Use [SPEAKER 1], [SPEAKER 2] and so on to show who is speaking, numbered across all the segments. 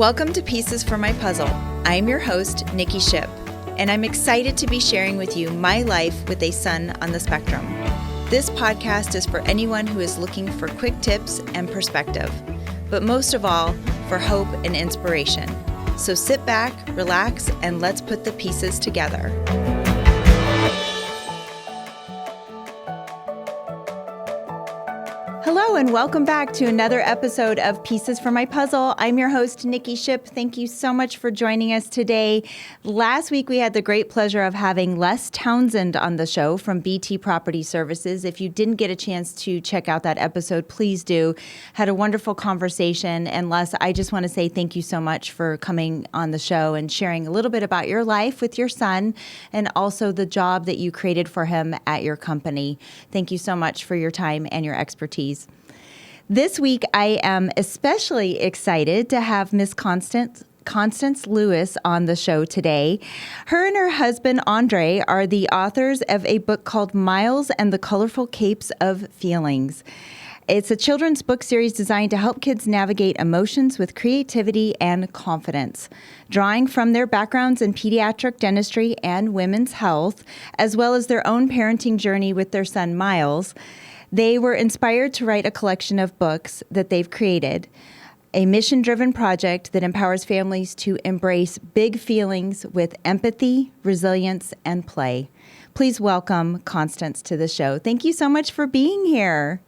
[SPEAKER 1] Welcome to Pieces for My Puzzle. I'm your host, Nikki Ship, and I'm excited to be sharing with you my life with a son on the spectrum. This podcast is for anyone who is looking for quick tips and perspective, but most of all, for hope and inspiration. So sit back, relax, and let's put the pieces together. Hello and welcome back to another episode of Pieces for My Puzzle. I'm your host, Nikki Ship. Thank you so much for joining us today. Last week, we had the great pleasure of having Les Townsend on the show from BT Property Services. If you didn't get a chance to check out that episode, please do. Had a wonderful conversation. And Les, I just want to say thank you so much for coming on the show and sharing a little bit about your life with your son and also the job that you created for him at your company. Thank you so much for your time and your expertise. This week, I am especially excited to have Miss Constance Lewis on the show today. Her and her husband, Andre, are the authors of a book called Miles and the Colorful Capes of Feelings. It's a children's book series designed to help kids navigate emotions with creativity and confidence. Drawing from their backgrounds in pediatric dentistry and women's health, as well as their own parenting journey with their son, Miles, they were inspired to write a collection of books that they've created, a mission-driven project that empowers families to embrace big feelings with empathy, resilience, and play. Please welcome Constance to the show. Thank you so much for being here.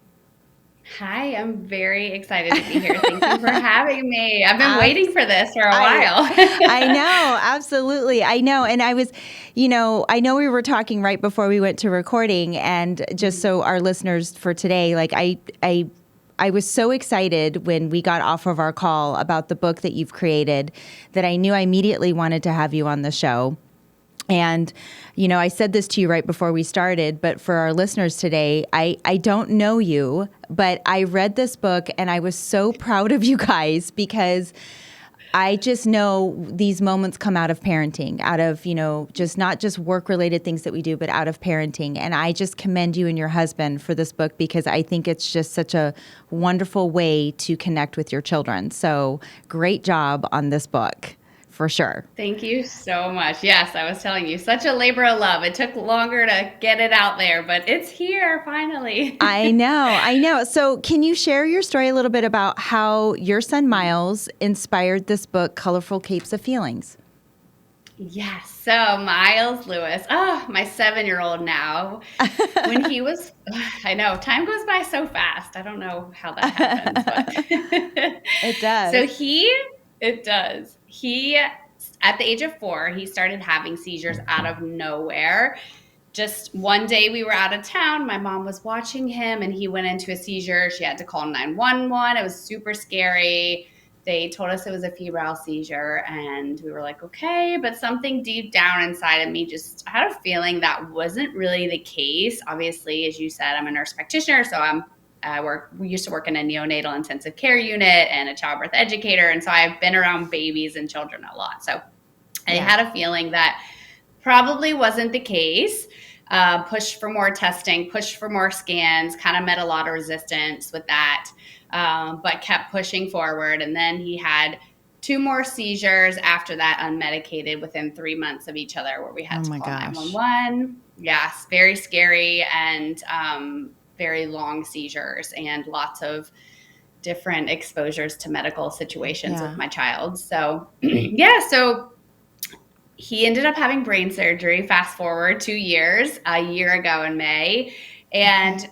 [SPEAKER 2] Hi, I'm very excited to be here. Thank you for having me. I've been waiting for this for a while.
[SPEAKER 1] I know, absolutely. I know. And I know we were talking right before we went to recording, and just so our listeners for today, like I was so excited when we got off of our call about the book that you've created that I knew I immediately wanted to have you on the show. And, I said this to you right before we started, but for our listeners today, I don't know you, but I read this book and I was so proud of you guys because I just know these moments come out of parenting, out of, just not just work-related things that we do, but out of parenting. And I just commend you and your husband for this book because I think it's just such a wonderful way to connect with your children. So great job on this book. For sure.
[SPEAKER 2] Thank you so much. Yes, I was telling you, such a labor of love. It took longer to get it out there, but it's here finally.
[SPEAKER 1] I know. So can you share your story a little bit about how your son Miles inspired this book, Colorful Capes of Feelings?
[SPEAKER 2] Yes. So Miles Lewis, my 7-year-old now, when he was, I know, time goes by so fast. I don't know how that happens, but
[SPEAKER 1] it does.
[SPEAKER 2] It does. He, at the age of 4, he started having seizures out of nowhere. Just one day we were out of town. My mom was watching him and he went into a seizure. She had to call 911. It was super scary. They told us it was a febrile seizure and we were like, okay, but something deep down inside of me I had a feeling that wasn't really the case. Obviously, as you said, I'm a nurse practitioner, so we used to work in a neonatal intensive care unit and a childbirth educator. And so I've been around babies and children a lot. So I had a feeling that probably wasn't the case. Pushed for more testing, pushed for more scans, kind of met a lot of resistance with that, but kept pushing forward. And then he had 2 more seizures after that, unmedicated, within 3 months of each other, where we had to call 911. Yes, very scary and very long seizures and lots of different exposures to medical situations with my child. So, so he ended up having brain surgery, fast forward 2 years, a year ago in May. And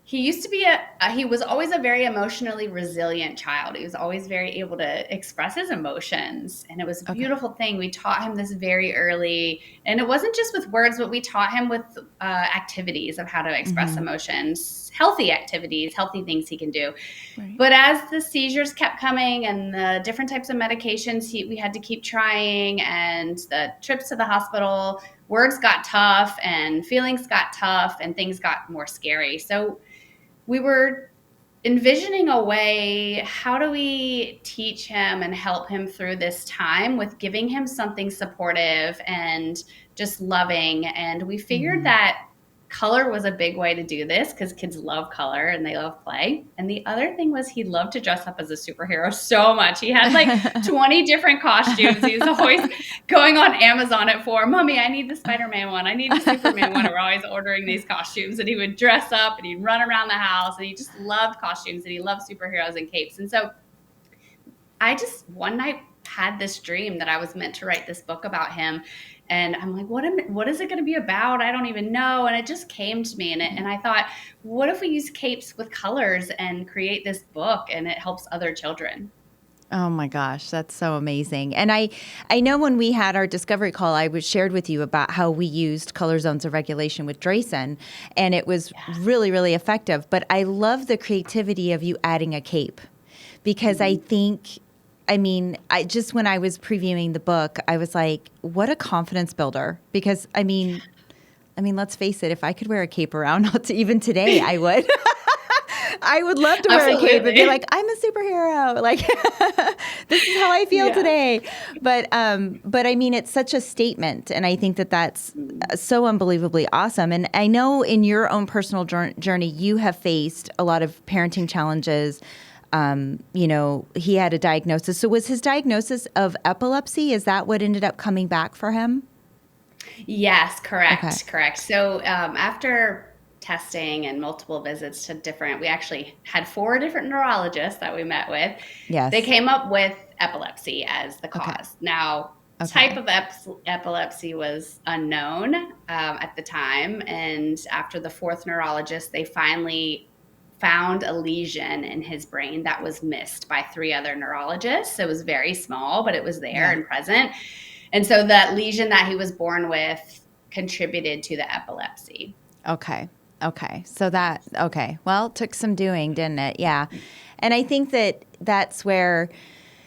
[SPEAKER 2] he used to be he was always a very emotionally resilient child. He was always very able to express his emotions. And it was a beautiful thing. We taught him this very early. And it wasn't just with words, but we taught him with activities of how to express emotions, healthy activities, healthy things he can do. Right. But as the seizures kept coming and the different types of medications we had to keep trying and the trips to the hospital, words got tough and feelings got tough and things got more scary. So we were envisioning a way, how do we teach him and help him through this time with giving him something supportive and just loving? And we figured that color was a big way to do this because kids love color and they love play. And the other thing was he loved to dress up as a superhero so much. He had like 20 different costumes. He was always going on Amazon at 4, Mommy, I need the Spider-Man one. I need the Superman one. And we're always ordering these costumes. And he would dress up and he'd run around the house and he just loved costumes and he loved superheroes and capes. And so I just one night had this dream that I was meant to write this book about him. And I'm like, what is it going to be about? I don't even know. And it just came to me. And I thought, what if we use capes with colors and create this book and it helps other children?
[SPEAKER 1] Oh my gosh, that's so amazing. And I know when we had our discovery call, I was shared with you about how we used color zones of regulation with Drayson, and it was really, really effective. But I love the creativity of you adding a cape because I think, I just when I was previewing the book, I was like, what a confidence builder. Because I mean, let's face it, if I could wear a cape around, even today, I would. I would love to wear a cape and be like, I'm a superhero. Like, this is how I feel today. But I mean, it's such a statement. And I think that that's so unbelievably awesome. And I know in your own personal journey, you have faced a lot of parenting challenges. He had a diagnosis. So was his diagnosis of epilepsy? Is that what ended up coming back for him?
[SPEAKER 2] Yes, correct. So after testing and multiple visits to we actually had 4 different neurologists that we met with.
[SPEAKER 1] Yes.
[SPEAKER 2] They came up with epilepsy as the cause. Now, type of epilepsy was unknown at the time. And after the 4th neurologist, they finally found a lesion in his brain that was missed by 3 other neurologists. So it was very small, but it was there and present. And so that lesion that he was born with contributed to the epilepsy.
[SPEAKER 1] Okay. So well, it took some doing, didn't it? Yeah. And I think that that's where,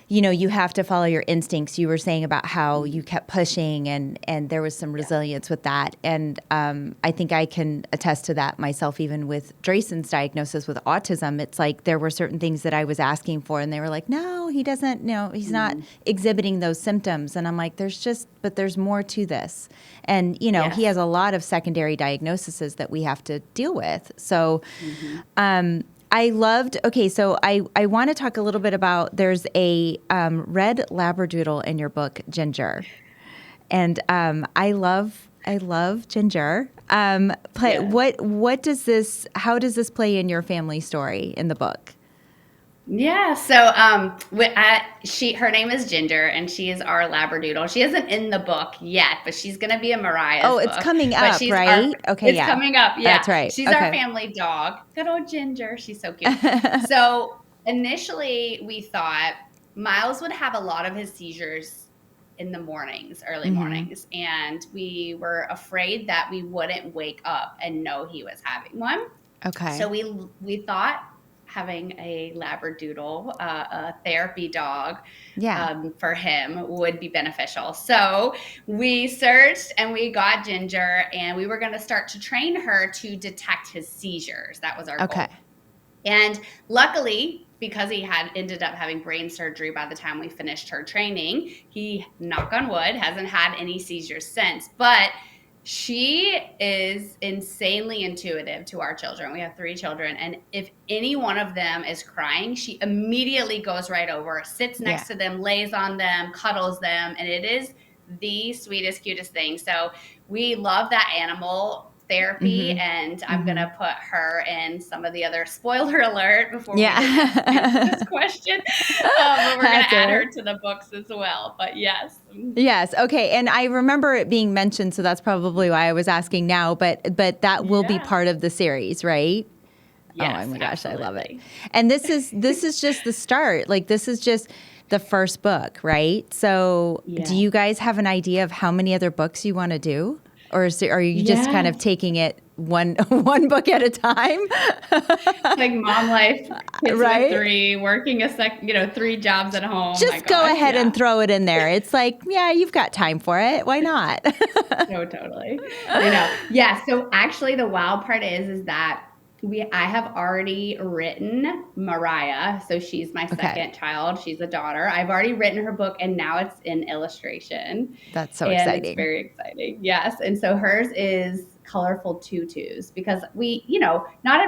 [SPEAKER 1] you have to follow your instincts. You were saying about how you kept pushing and there was some resilience with that. And I think I can attest to that myself, even with Drayson's diagnosis with autism. It's like there were certain things that I was asking for and they were like, no, he doesn't, he's not exhibiting those symptoms. And I'm like, there's more to this. And, he has a lot of secondary diagnoses that we have to deal with. So, I want to talk a little bit about, there's a red Labradoodle in your book, Ginger. And I love Ginger. How does this play in your family story in the book?
[SPEAKER 2] Yeah, so her name is Ginger, and she is our Labradoodle. She isn't in the book yet, but she's going to be in Mariah's book.
[SPEAKER 1] It's coming up, right?
[SPEAKER 2] It's coming up, yeah.
[SPEAKER 1] That's right.
[SPEAKER 2] She's our family dog. Good old Ginger. She's so cute. So initially, we thought Miles would have a lot of his seizures in the mornings, early mornings, and we were afraid that we wouldn't wake up and know he was having one.
[SPEAKER 1] Okay.
[SPEAKER 2] So we thought having a Labradoodle, a therapy dog, for him would be beneficial. So we searched and we got Ginger, and we were going to start to train her to detect his seizures. That was our goal. And luckily, because he had ended up having brain surgery by the time we finished her training, he, knock on wood, hasn't had any seizures since. But she is insanely intuitive to our children. We have 3 children. And if any one of them is crying, she immediately goes right over, sits next to them, lays on them, cuddles them. And it is the sweetest, cutest thing. So we love that animal therapy. And I'm going to put her in some of the other, spoiler alert, before we answer this question. But we're going to add her to the books as well. But yes.
[SPEAKER 1] Yes. Okay. And I remember it being mentioned, so that's probably why I was asking now, but that will be part of the series, right?
[SPEAKER 2] Yes,
[SPEAKER 1] oh my gosh,
[SPEAKER 2] absolutely.
[SPEAKER 1] I love it. And this is just the start. Like, this is just the first book, right? So do you guys have an idea of how many other books you want to do? Or are you just kind of taking it one book at a time?
[SPEAKER 2] Like mom life, kids with 3, working 3 jobs at home.
[SPEAKER 1] Just go ahead and throw it in there. It's like, you've got time for it. Why not?
[SPEAKER 2] So totally. I know. Yeah. So actually the wild part is that I have already written Mariah. So she's my second child. She's a daughter. I've already written her book, and now it's in illustration.
[SPEAKER 1] That's so exciting.
[SPEAKER 2] It's very exciting. Yes. And so hers is colorful tutus, because not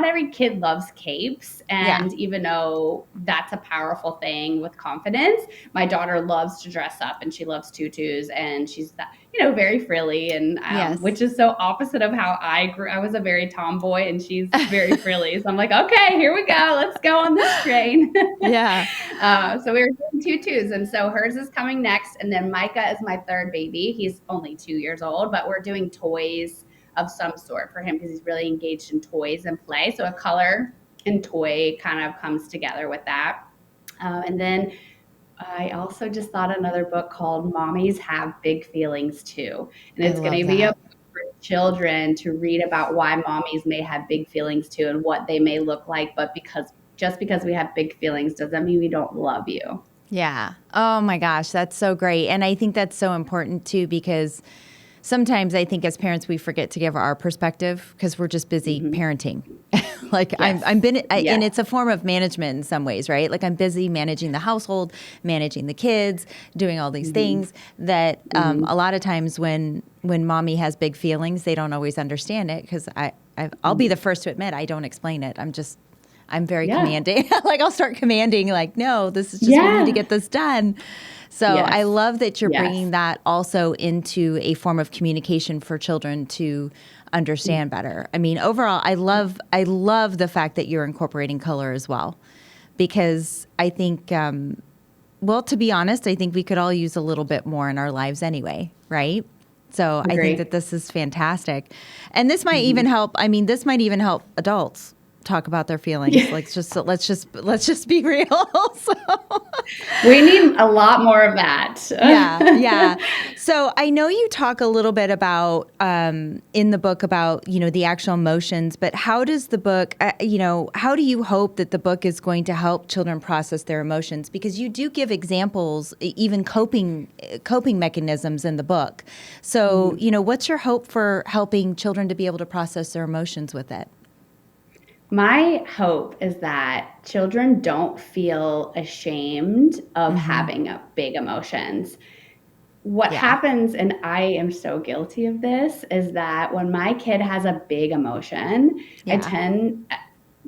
[SPEAKER 2] every kid loves capes.
[SPEAKER 1] Yeah.
[SPEAKER 2] And even though that's a powerful thing with confidence, my daughter loves to dress up and she loves tutus, and she's very frilly, and
[SPEAKER 1] Yes.
[SPEAKER 2] which is so opposite of how I grew. I was a very tomboy and she's very frilly. So I'm like, okay, here we go. Let's go on this train.
[SPEAKER 1] Yeah.
[SPEAKER 2] So we were doing tutus, and so hers is coming next. And then Micah is my third baby. He's only 2 years old, but we're doing toys of some sort for him because he's really engaged in toys and play. So a color and toy kind of comes together with that. And then I also just thought another book called Mommies Have Big Feelings Too. And it's going to be a book for children to read about why mommies may have big feelings too and what they may look like. But just because we have big feelings doesn't mean we don't love you.
[SPEAKER 1] Yeah. Oh my gosh, that's so great. And I think that's so important too, because sometimes I think as parents, we forget to give our perspective because we're just busy parenting. Like
[SPEAKER 2] Yes.
[SPEAKER 1] and it's a form of management in some ways, right? Like I'm busy managing the household, managing the kids, doing all these things that a lot of times when mommy has big feelings, they don't always understand it because I'll be the first to admit I don't explain it. I'm very commanding. Like I'll start commanding like, no, this is just we need to get this done. So I love that you're bringing that also into a form of communication for children to understand better. I mean, overall, I love the fact that you're incorporating color as well, because I think, to be honest, I think we could all use a little bit more in our lives anyway, right? So I think that this is fantastic. And this might even help. I mean, this might even help adults talk about their feelings. Like let's just be real. So.
[SPEAKER 2] We need a lot more of that.
[SPEAKER 1] Yeah. So I know you talk a little bit about in the book about the actual emotions, but how does the book how do you hope that the book is going to help children process their emotions? Because you do give examples, even coping mechanisms in the book. So what's your hope for helping children to be able to process their emotions with it?
[SPEAKER 2] My hope is that children don't feel ashamed of having big emotions. What happens, and I am so guilty of this, is that when my kid has a big emotion, I tend,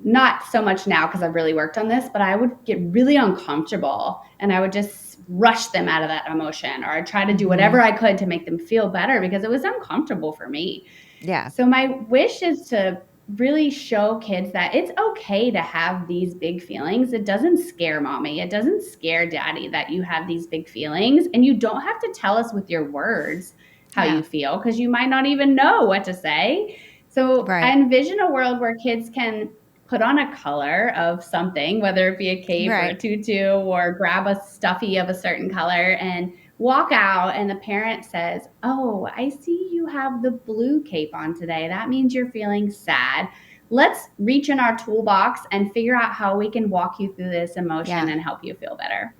[SPEAKER 2] not so much now because I've really worked on this, but I would get really uncomfortable and I would just rush them out of that emotion, or I'd try to do whatever I could to make them feel better because it was uncomfortable for me.
[SPEAKER 1] Yeah.
[SPEAKER 2] So my wish is to really show kids that it's okay to have these big feelings. It doesn't scare mommy. It doesn't scare daddy that you have these big feelings. And you don't have to tell us with your words how you feel, because you might not even know what to say. So I envision a world where kids can put on a color of something, whether it be a cape or a tutu, or grab a stuffy of a certain color and walk out, and the parent says, oh, I see you have the blue cape on today. That means you're feeling sad. Let's reach in our toolbox and figure out how we can walk you through this emotion and help you feel better.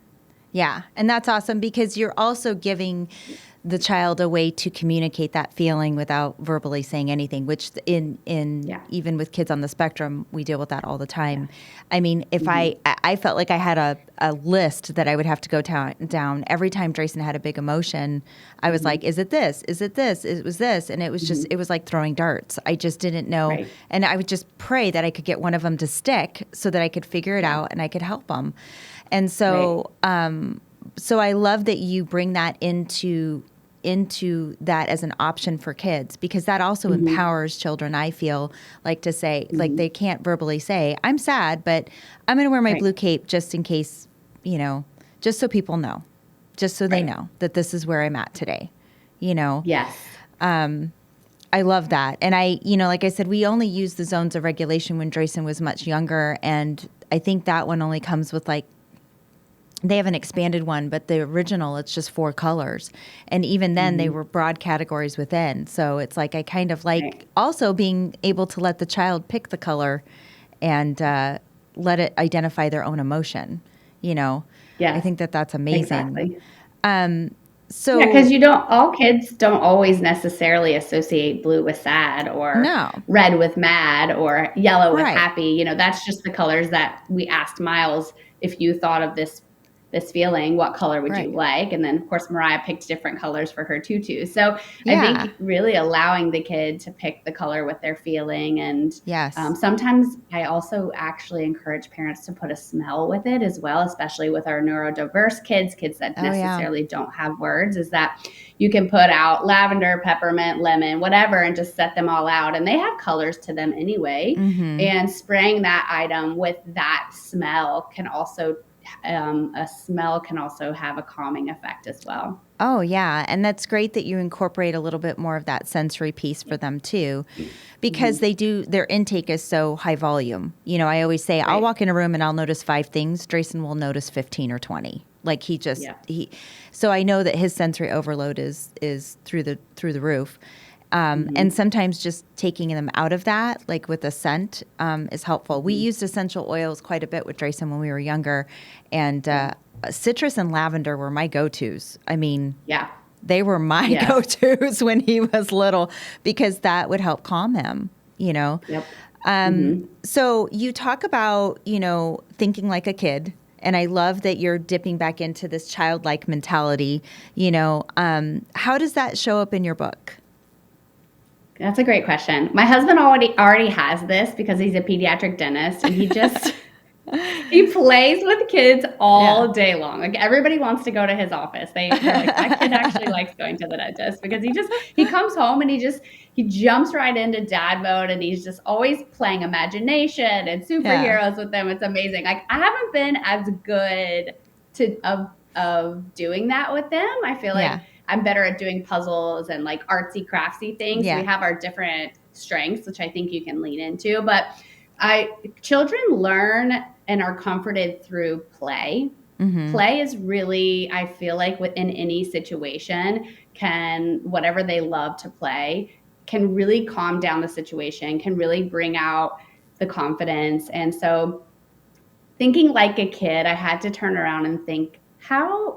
[SPEAKER 1] Yeah. And that's awesome, because you're also giving the child a way to communicate that feeling without verbally saying anything, which even with kids on the spectrum, we deal with that all the time. I mean, if I felt like I had a list that I would have to go down every time Drayson had a big emotion. I was like, is it this? Is it this? It was this. And it was just, it was like throwing darts. I just didn't know. And I would just pray that I could get one of them to stick so that I could figure it out and I could help them. And so, so I love that you bring that into that as an option for kids, because that also empowers children, I feel like, to say, like, they can't verbally say, I'm sad, but I'm going to wear my blue cape just in case, just so people know, just so they know that this is where I'm at today,
[SPEAKER 2] Yes.
[SPEAKER 1] I love that. And like I said, we only used the zones of regulation when Drayson was much younger. And I think that one only comes with they have an expanded one, but the original, it's just 4 colors. And even then they were broad categories within. So it's like, I kind of like also being able to let the child pick the color and let it identify their own emotion, I think that's amazing.
[SPEAKER 2] Exactly.
[SPEAKER 1] So
[SPEAKER 2] because all kids don't always necessarily associate blue with sad, or red with mad, or yellow with happy. That's just the colors that we asked Miles, if you thought of this this feeling. What color would you
[SPEAKER 1] Right.
[SPEAKER 2] like? And then, of course, Mariah picked different colors for her tutu. So I
[SPEAKER 1] Yeah.
[SPEAKER 2] think really allowing the kid to pick the color with their feeling. And
[SPEAKER 1] Yes.
[SPEAKER 2] sometimes I also actually encourage parents to put a smell with it as well, especially with our neurodiverse kids that
[SPEAKER 1] Oh, yeah.
[SPEAKER 2] necessarily don't have words, is that you can put out lavender, peppermint, lemon, whatever, and just set them all out. And they have colors to them anyway.
[SPEAKER 1] Mm-hmm.
[SPEAKER 2] And spraying that item with that smell can also a smell can also have a calming effect as well.
[SPEAKER 1] Oh, yeah. And that's great that you incorporate a little bit more of that sensory piece for them too, because their intake is so high volume. I always say, I'll
[SPEAKER 2] Right.
[SPEAKER 1] walk in a room and I'll notice 5 things. Drayson will notice 15 or 20. Like
[SPEAKER 2] Yeah.
[SPEAKER 1] So I know that his sensory overload is through the roof. And sometimes just taking them out of that, like with a scent, is helpful. We used essential oils quite a bit with Drayson when we were younger, and citrus and lavender were my go-tos. I mean,
[SPEAKER 2] Yeah.
[SPEAKER 1] they were my
[SPEAKER 2] Yes.
[SPEAKER 1] go-tos when he was little because that would help calm him,
[SPEAKER 2] Yep.
[SPEAKER 1] So you talk about, thinking like a kid. And I love that you're dipping back into this childlike mentality. How does that show up in your book?
[SPEAKER 2] That's a great question. My husband already has this because he's a pediatric dentist, and he just he plays with kids all day long. Like, everybody wants to go to his office. They're like, that kid actually likes going to the dentist, because he comes home and he jumps right into dad mode, and he's just always playing imagination and superheroes with them. It's amazing. Like, I haven't been as good of doing that with them. I feel like I'm better at doing puzzles and like artsy craftsy things.
[SPEAKER 1] Yeah.
[SPEAKER 2] We have our different strengths, which I think you can lean into. But children learn and are comforted through play. Play is really, I feel like within any situation, whatever they love to play can really calm down the situation, can really bring out the confidence. And so, thinking like a kid, I had to turn around and think,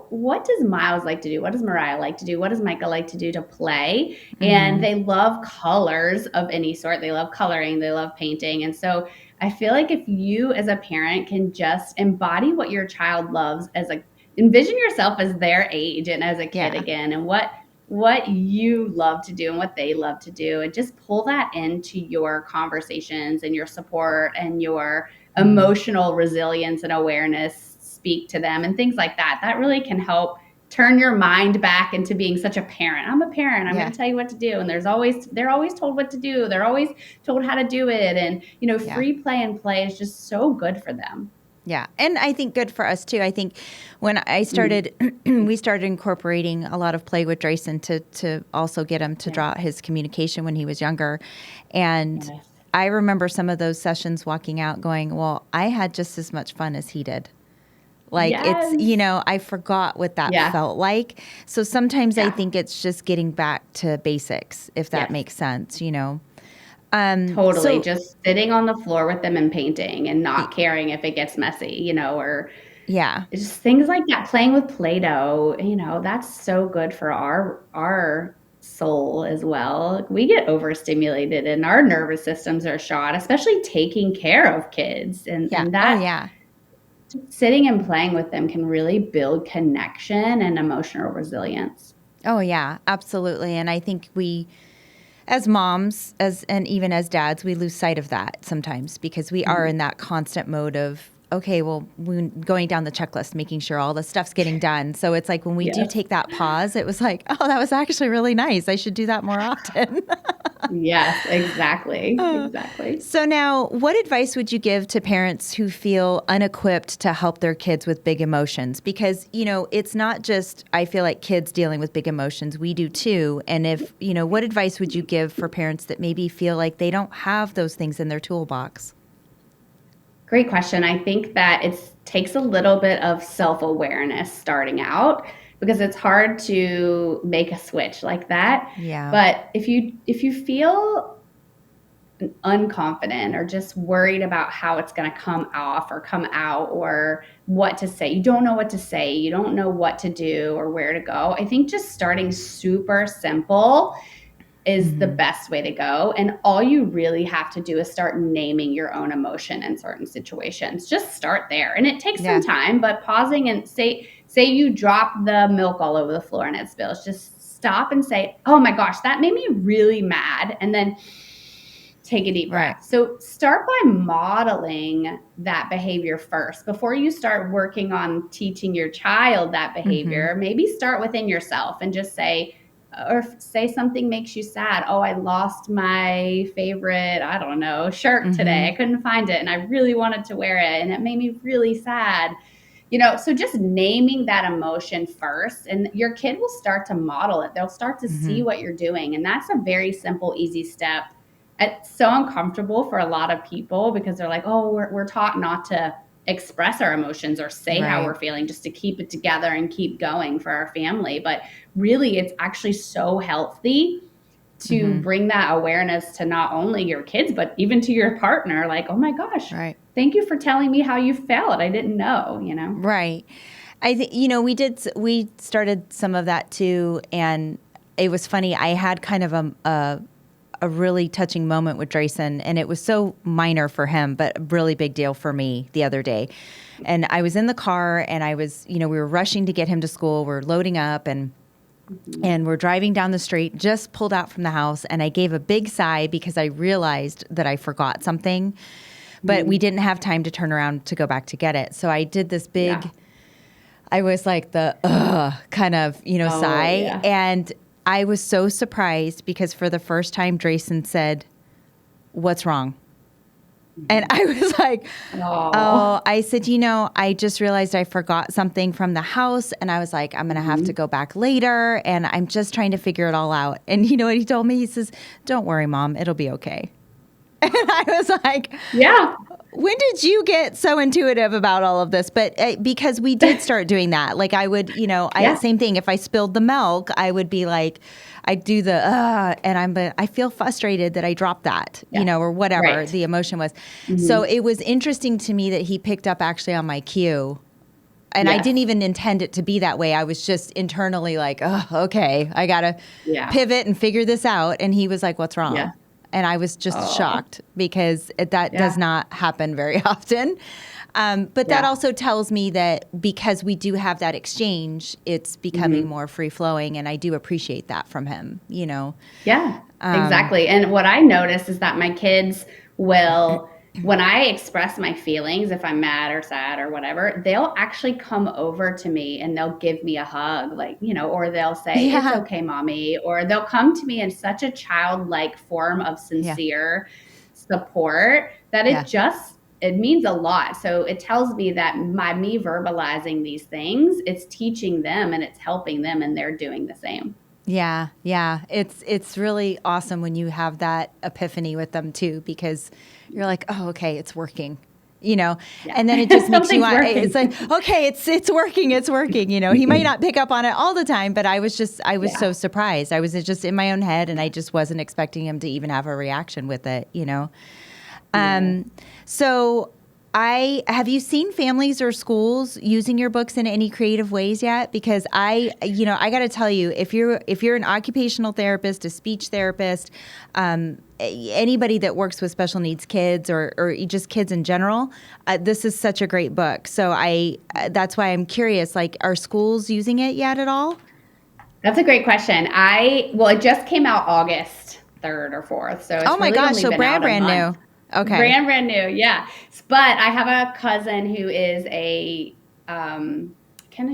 [SPEAKER 2] what does Miles like to do? What does Mariah like to do? What does Micah like to do to play? And they love colors of any sort. They love coloring. They love painting. And so I feel like if you as a parent can just embody what your child loves, envision yourself as their age and as a kid again, and what you love to do and what they love to do, and just pull that into your conversations and your support and your emotional resilience and awareness, speak to them and things like that. That really can help turn your mind back into being such a parent. I'm a parent. I'm going to tell you what to do. And they're always told what to do. They're always told how to do it. And, free play and play is just so good for them.
[SPEAKER 1] Yeah. And I think good for us too. I think when I started, we started incorporating a lot of play with Drayson to also get him to draw out his communication when he was younger. And I remember some of those sessions walking out going, well, I had just as much fun as he did. Like it's, I forgot what that felt like. So sometimes I think it's just getting back to basics, if that makes sense,
[SPEAKER 2] Totally. Just sitting on the floor with them and painting and not caring if it gets messy, or just things like that. Playing with Play-Doh, that's so good for our soul as well. We get overstimulated and our nervous systems are shot, especially taking care of kids. And that sitting and playing with them can really build connection and emotional resilience.
[SPEAKER 1] Oh yeah, absolutely. And I think we, as moms, and even as dads, we lose sight of that sometimes because we are in that constant mode of, okay, well, we're going down the checklist, making sure all the stuff's getting done. So it's like when we do take that pause, it was like, oh, that was actually really nice. I should do that more often.
[SPEAKER 2] Yes, exactly. Exactly.
[SPEAKER 1] So now, what advice would you give to parents who feel unequipped to help their kids with big emotions? Because, it's not just, I feel like kids dealing with big emotions, we do too. And if, what advice would you give for parents that maybe feel like they don't have those things in their toolbox?
[SPEAKER 2] Great question. I think that it takes a little bit of self-awareness starting out, because it's hard to make a switch like that.
[SPEAKER 1] Yeah.
[SPEAKER 2] But if you feel unconfident or just worried about how it's going to come off or come out or what to say, you don't know what to say, you don't know what to do or where to go, I think just starting super simple is the best way to go. And all you really have to do is start naming your own emotion in certain situations. Just start there. And it takes some time, but pausing and say you drop the milk all over the floor and it spills, just stop and say, oh my gosh, that made me really mad. And then take a deep breath. So start by modeling that behavior first before you start working on teaching your child that behavior. Maybe start within yourself and just say something makes you sad. Oh, I lost my favorite, I don't know, shirt today. I couldn't find it and I really wanted to wear it and it made me really sad. So just naming that emotion first, and your kid will start to model it. They'll start to see what you're doing. And that's a very simple, easy step. It's so uncomfortable for a lot of people because they're like, oh, we're taught not to express our emotions or say how we're feeling, just to keep it together and keep going for our family. But really, it's actually so healthy to bring that awareness to not only your kids, but even to your partner. Like, oh my gosh, thank you for telling me how you felt. I didn't know,
[SPEAKER 1] Right. I think, we started some of that too. And it was funny. I had kind of a really touching moment with Drayson, and it was so minor for him, but a really big deal for me the other day. And I was in the car and I was, we were rushing to get him to school. We're loading up and we're driving down the street, just pulled out from the house. And I gave a big sigh because I realized that I forgot something, but we didn't have time to turn around to go back to get it. So I did this big, I was like the, kind of, sigh.
[SPEAKER 2] Yeah.
[SPEAKER 1] And I was so surprised because for the first time, Drayson said, "What's wrong?" And I was like, oh, I said, I just realized I forgot something from the house. And I was like, I'm going to have to go back later. And I'm just trying to figure it all out. And you know what he told me? He says, "Don't worry, Mom, it'll be okay." And I was like,
[SPEAKER 2] yeah.
[SPEAKER 1] When did you get so intuitive about all of this? But because we did start doing that. Like I would, same thing. If I spilled the milk, I would be like, I'd do the, and I feel frustrated that I dropped that, or whatever the emotion was. So it was interesting to me that he picked up actually on my cue. And I didn't even intend it to be that way. I was just internally like, oh, okay, I got to pivot and figure this out. And he was like, "What's wrong?" Yeah. And I was just shocked because that does not happen very often. But that also tells me that because we do have that exchange, it's becoming more free-flowing, and I do appreciate that from him,
[SPEAKER 2] Yeah, exactly. And what I notice is that my kids will, when I express my feelings, if I'm mad or sad or whatever, they'll actually come over to me and they'll give me a hug, like, or they'll say, "It's okay, Mommy," or they'll come to me in such a childlike form of sincere support that it means a lot. So it tells me that me verbalizing these things, it's teaching them and it's helping them, and they're doing the same.
[SPEAKER 1] Yeah. It's really awesome when you have that epiphany with them too, because you're like, oh, okay, it's working, and then it just makes you want, it's like, okay, it's working. He might not pick up on it all the time, but I was so surprised. I was just in my own head and I just wasn't expecting him to even have a reaction with it, So have you seen families or schools using your books in any creative ways yet? Because I got to tell you, if you're an occupational therapist, a speech therapist, anybody that works with special needs kids or just kids in general, this is such a great book. So that's why I'm curious, like, are schools using it yet at all?
[SPEAKER 2] That's a great question. It just came out August 3rd or 4th. So it's really only been out a month.
[SPEAKER 1] New. Okay.
[SPEAKER 2] Brand new, yeah. But I have a cousin who is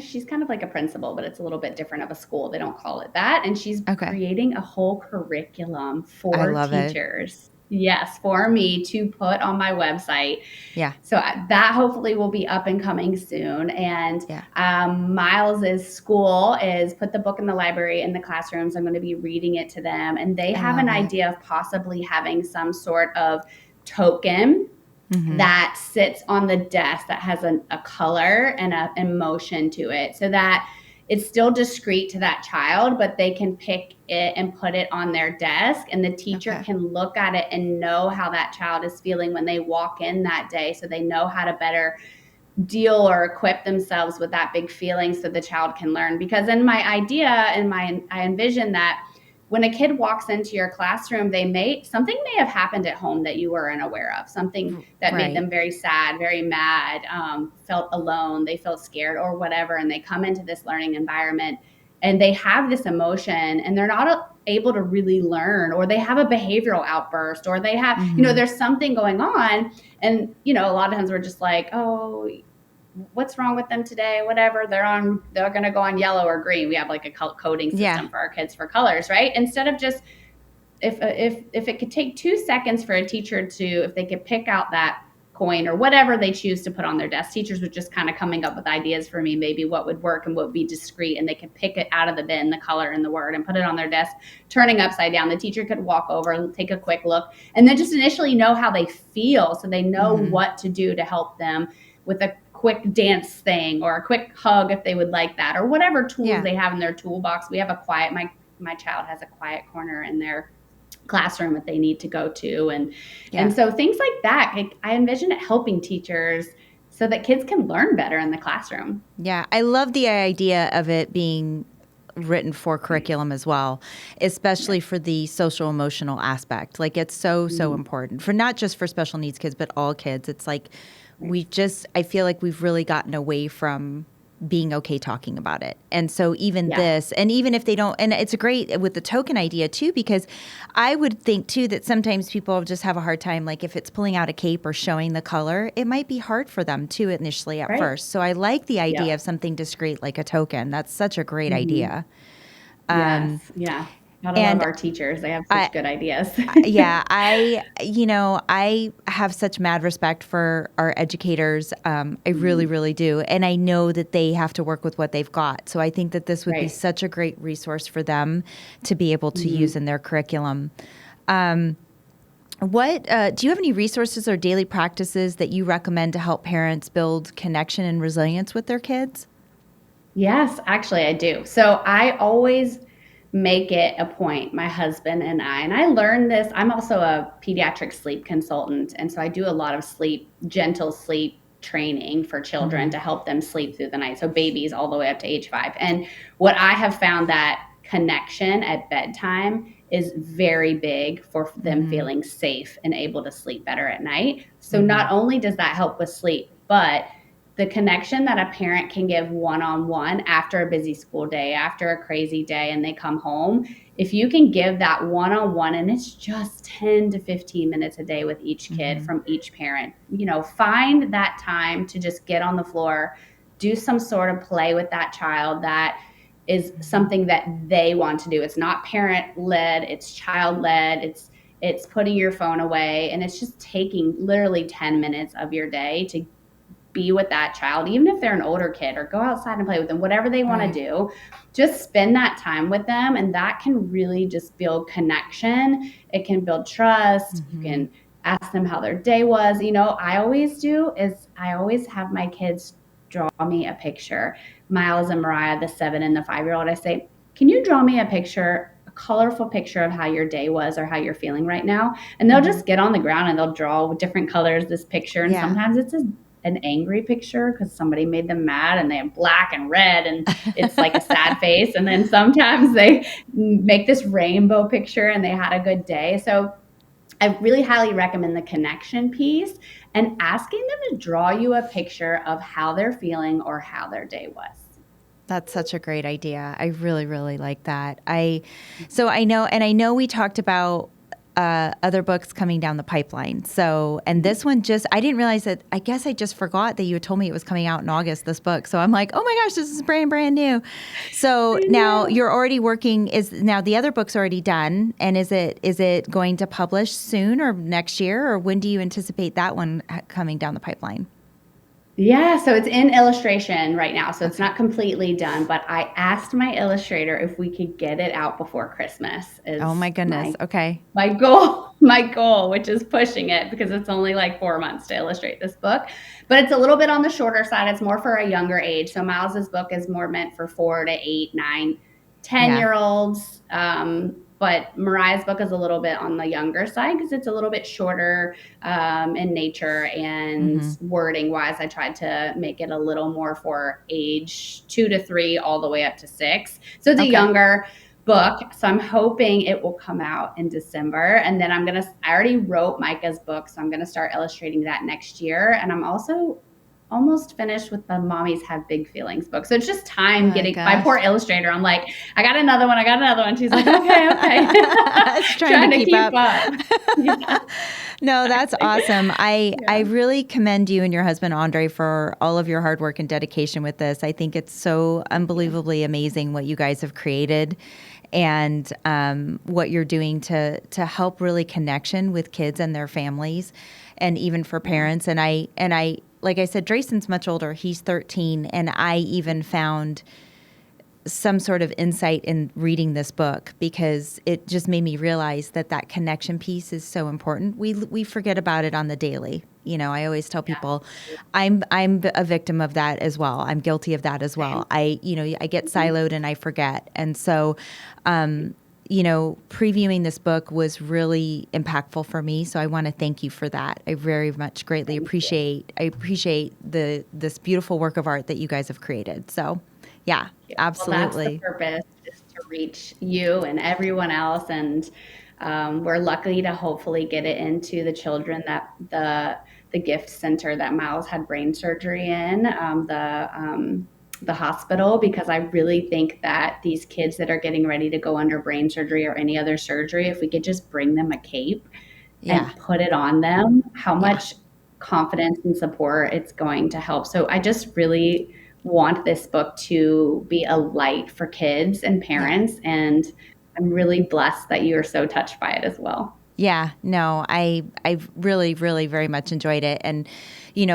[SPEAKER 2] she's kind of like a principal, but it's a little bit different of a school. They don't call it that. And she's creating a whole curriculum for teachers. Yes, for me to put on my website. Yeah. So that hopefully will be up and coming soon. And Miles's school is put the book in the library in the classrooms. I'm going to be reading it to them. And they have an idea of possibly having some sort of token that sits on the desk that has a color and an emotion to it, so that it's still discreet to that child, but they can pick it and put it on their desk, and the teacher can look at it and know how that child is feeling when they walk in that day, so they know how to better deal or equip themselves with that big feeling so the child can learn. Because in my idea, I envision that when a kid walks into your classroom, something may have happened at home that you were unaware of, something that made them very sad, very mad, felt alone, they felt scared or whatever. And they come into this learning environment and they have this emotion and they're not able to really learn, or they have a behavioral outburst, or they have, there's something going on. And, a lot of times we're just like, oh, what's wrong with them today? Whatever, they're going to go on yellow or green. We have like a coding system for our kids for colors, right? Instead of just, if it could take 2 seconds for a teacher to, if they could pick out that coin or whatever they choose to put on their desk, teachers were just kind of coming up with ideas for me, maybe what would work and what would be discreet, and they could pick it out of the bin, the color and the word, and put it on their desk, turning upside down. The teacher could walk over, take a quick look, and then just initially know how they feel, so they know what to do to help them with a quick dance thing or a quick hug if they would like that, or whatever tools they have in their toolbox. We have a quiet, my child has a quiet corner in their classroom that they need to go to. And so things like that, I envision it helping teachers so that kids can learn better in the classroom.
[SPEAKER 1] Yeah. I love the idea of it being written for curriculum as well, especially for the social emotional aspect. Like it's so important for not just for special needs kids, but all kids. It's like, I feel like we've really gotten away from being okay talking about it. And so even this, and even if they don't, and it's a great with the token idea too, because I would think too that sometimes people just have a hard time, like if it's pulling out a cape or showing the color, it might be hard for them too initially at first. So I like the idea of something discreet like a token. That's such a great idea.
[SPEAKER 2] Gotta love our teachers. They have such good ideas.
[SPEAKER 1] I have such mad respect for our educators. I really, really do. And I know that they have to work with what they've got. So I think that this would be such a great resource for them to be able to use in their curriculum. Do you have any resources or daily practices that you recommend to help parents build connection and resilience with their kids?
[SPEAKER 2] Yes, actually I do. So I always make it a point, my husband and I learned this. I'm also a pediatric sleep consultant. And so I do a lot of gentle sleep training for children to help them sleep through the night. So babies all the way up to age 5. And what I have found that connection at bedtime is very big for them feeling safe and able to sleep better at night. So not only does that help with sleep, but the connection that a parent can give one-on-one after a busy school day, after a crazy day, and they come home, if you can give that one-on-one, and it's just 10 to 15 minutes a day with each kid from each parent, find that time to just get on the floor, do some sort of play with that child that is something that they want to do. It's not parent-led, it's child-led, it's putting your phone away, and it's just taking literally 10 minutes of your day to be with that child, even if they're an older kid, or go outside and play with them, whatever they want to do, just spend that time with them. And that can really just build connection. It can build trust. You can ask them how their day was. I always have my kids draw me a picture. Miles and Mariah, the 7 and the 5-year-old, I say, can you draw me a colorful picture of how your day was or how you're feeling right now? And they'll just get on the ground and they'll draw with different colors this picture. And sometimes it's an angry picture because somebody made them mad and they have black and red and it's like a sad face. And then sometimes they make this rainbow picture and they had a good day. So I really highly recommend the connection piece and asking them to draw you a picture of how they're feeling or how their day was.
[SPEAKER 1] That's such a great idea. I really, really like that. I know we talked about other books coming down the pipeline. So, and this one I didn't realize that, I guess I just forgot that you had told me it was coming out in August, this book. So I'm like, oh my gosh, this is brand new. So now you're already working, now the other book's already done. And is it going to publish soon or next year, or when do you anticipate that one coming down the pipeline?
[SPEAKER 2] Yeah, so it's in illustration right now. So it's not completely done, but I asked my illustrator if we could get it out before Christmas.
[SPEAKER 1] Oh my goodness. Okay.
[SPEAKER 2] My goal, which is pushing it because it's only like 4 months to illustrate this book, but it's a little bit on the shorter side. It's more for a younger age. So Miles's book is more meant for 4 to 8, 9, 10-year-olds. But Mariah's book is a little bit on the younger side because it's a little bit shorter in nature and wording wise. I tried to make it a little more for age 2 to 3 all the way up to 6. So it's a younger, book. So I'm hoping it will come out in December. And then I already wrote Micah's book, so I'm going to start illustrating that next year. And I'm also almost finished with the Mommies Have Big Feelings book. So it's just time getting my poor illustrator. I'm like, I got another one. She's like, okay.
[SPEAKER 1] trying to keep up.
[SPEAKER 2] Yeah.
[SPEAKER 1] No, that's awesome. I really commend you and your husband, Andre, for all of your hard work and dedication with this. I think it's so unbelievably amazing what you guys have created and what you're doing to help really connection with kids and their families and even for parents. And I like I said, Drayson's much older. He's 13. And I even found some sort of insight in reading this book because it just made me realize that connection piece is so important. We forget about it on the daily. You know, I always tell people I'm a victim of that as well. I'm guilty of that as well. I get siloed and I forget. And so, previewing this book was really impactful for me. So I want to thank you for that. I very much greatly appreciate this beautiful work of art that you guys have created. So yeah, absolutely.
[SPEAKER 2] Well, that's the purpose, is to reach you and everyone else. And we're lucky to hopefully get it into the children that the gift center that Miles had brain surgery in, the hospital, because I really think that these kids that are getting ready to go under brain surgery or any other surgery, if we could just bring them a cape and put it on them, how much confidence and support it's going to help. So I just really want this book to be a light for kids and parents. And I'm really blessed that you are so touched by it as well.
[SPEAKER 1] Yeah, no, I've really, really very much enjoyed it. And,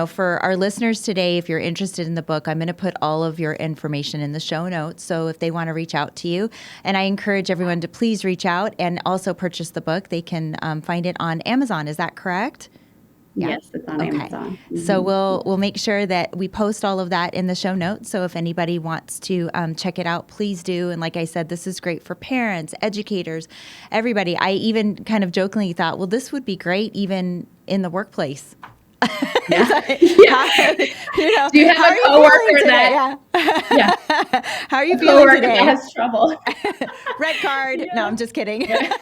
[SPEAKER 1] for our listeners today, if you're interested in the book, I'm going to put all of your information in the show notes. So if they want to reach out to you, and I encourage everyone to please reach out and also purchase the book. They can find it on Amazon. Is that correct?
[SPEAKER 2] Yeah. Yes, it's on Amazon. Mm-hmm.
[SPEAKER 1] So we'll make sure that we post all of that in the show notes. So if anybody wants to check it out, please do. And like I said, this is great for parents, educators, everybody. I even kind of jokingly thought, well, this would be great even in the workplace.
[SPEAKER 2] Yeah.
[SPEAKER 1] Do you have
[SPEAKER 2] a coworker that?
[SPEAKER 1] Yeah. How are you feeling today?
[SPEAKER 2] That has trouble.
[SPEAKER 1] Red card. Yeah. No, I'm just kidding.
[SPEAKER 2] Yeah.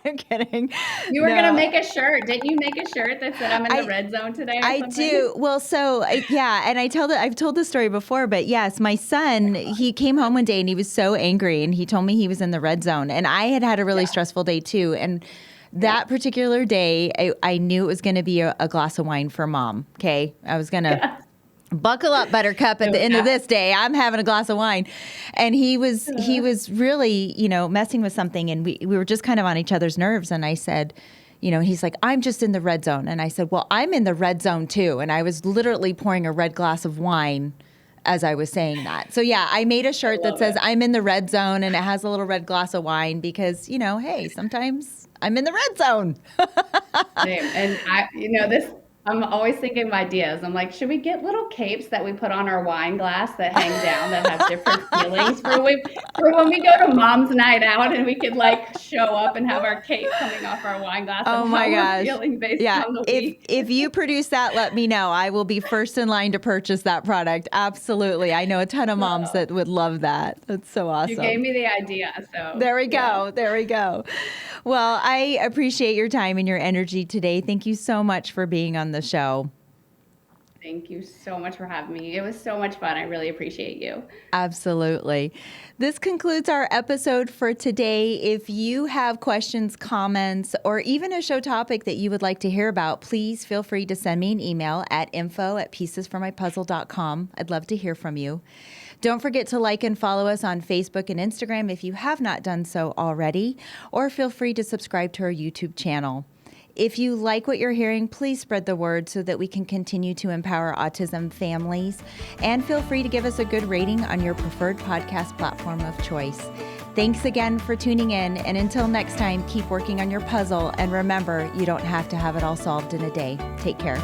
[SPEAKER 1] I'm kidding.
[SPEAKER 2] You were gonna make a shirt, didn't you? Make a shirt that said "I'm in the red zone today." Or something?
[SPEAKER 1] Do. Well, and I've told this story before, but yes, my son, he came home one day and he was so angry, and he told me he was in the red zone, and I had a really stressful day too, and. That particular day, I knew it was going to be a glass of wine for Mom. Okay, I was going to buckle up, Buttercup. At the end of this day, I'm having a glass of wine, and he was really messing with something, and we were just kind of on each other's nerves. And I said, he's like, I'm just in the red zone, and I said, well, I'm in the red zone too, and I was literally pouring a red glass of wine as I was saying that. So yeah, I made a shirt that says I'm in the red zone, and it has a little red glass of wine because hey, sometimes. I'm in the red zone.
[SPEAKER 2] Same. And I'm always thinking of ideas. I'm like, should we get little capes that we put on our wine glass that hang down that have different feelings for when we go to Mom's night out, and we could show up and have our cape coming off our wine glass.
[SPEAKER 1] Oh my gosh.
[SPEAKER 2] Feeling based on the week.
[SPEAKER 1] If you produce that, let me know. I will be first in line to purchase that product. Absolutely. I know a ton of moms that would love that. That's so awesome.
[SPEAKER 2] You gave me the idea. So
[SPEAKER 1] there we go. There we go. Well, I appreciate your time and your energy today. Thank you so much for being on the show.
[SPEAKER 2] Thank you so much for having me. It was so much fun. I really appreciate you.
[SPEAKER 1] Absolutely. This concludes our episode for today. If you have questions, comments, or even a show topic that you would like to hear about, please feel free to send me an email at info@piecesformypuzzle.com. I'd love to hear from you. Don't forget to like and follow us on Facebook and Instagram if you have not done so already, or feel free to subscribe to our YouTube channel. If you like what you're hearing, please spread the word so that we can continue to empower autism families. And feel free to give us a good rating on your preferred podcast platform of choice. Thanks again for tuning in. And until next time, keep working on your puzzle. And remember, you don't have to have it all solved in a day. Take care.